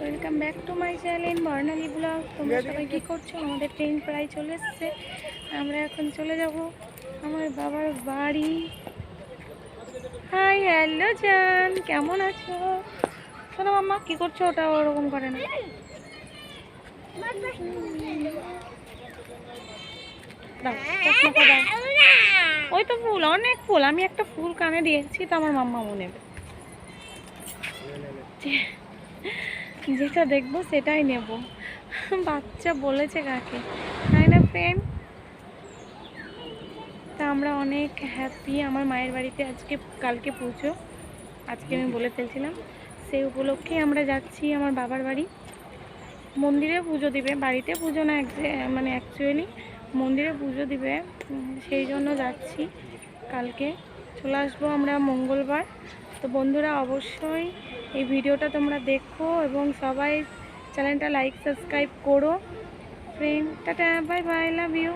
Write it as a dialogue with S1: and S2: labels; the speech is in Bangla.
S1: Welcome back to my channel Barnali blog. তোমরা সবাই কী করছো? আমাদের ট্রেন প্রায় চলে এসছে, আমরা এখন চলে যাব আমার বাবার বাড়ি। হাই, হ্যালো জান, কেমন আছো? শোনো মাম্মা, কী করছো? ওটা ওরকম করে না। ওই তো ফুল, অনেক ফুল। আমি একটা ফুল কানে দিয়েছি, তো আমার মাম্মা নেবে। যেটা দেখবো সেটাই নেব। বাচ্চা বলেছে কাকে, তাই না ফ্রেন্ড? তা আমরা অনেক হ্যাপি। আমার মায়ের বাড়িতে আজকে, কালকে পুজো, আজকে আমি বলে ফেলছিলাম। সেই উপলক্ষে আমরা যাচ্ছি আমার বাবার বাড়ি। মন্দিরে পুজো দিবে, বাড়িতে পুজো না, মানে অ্যাকচুয়ালি মন্দিরে পুজো দিবে, সেই জন্য যাচ্ছি। কালকে চলে আসবো আমরা মঙ্গলবার। তো বন্ধুরা, অবশ্যই এই ভিডিওটা তোমরা দেখো এবং সবাই চ্যানেলটা লাইক সাবস্ক্রাইব করো। ফ্রেন্ড, টাটা, বাই বাই, লাভ ইউ।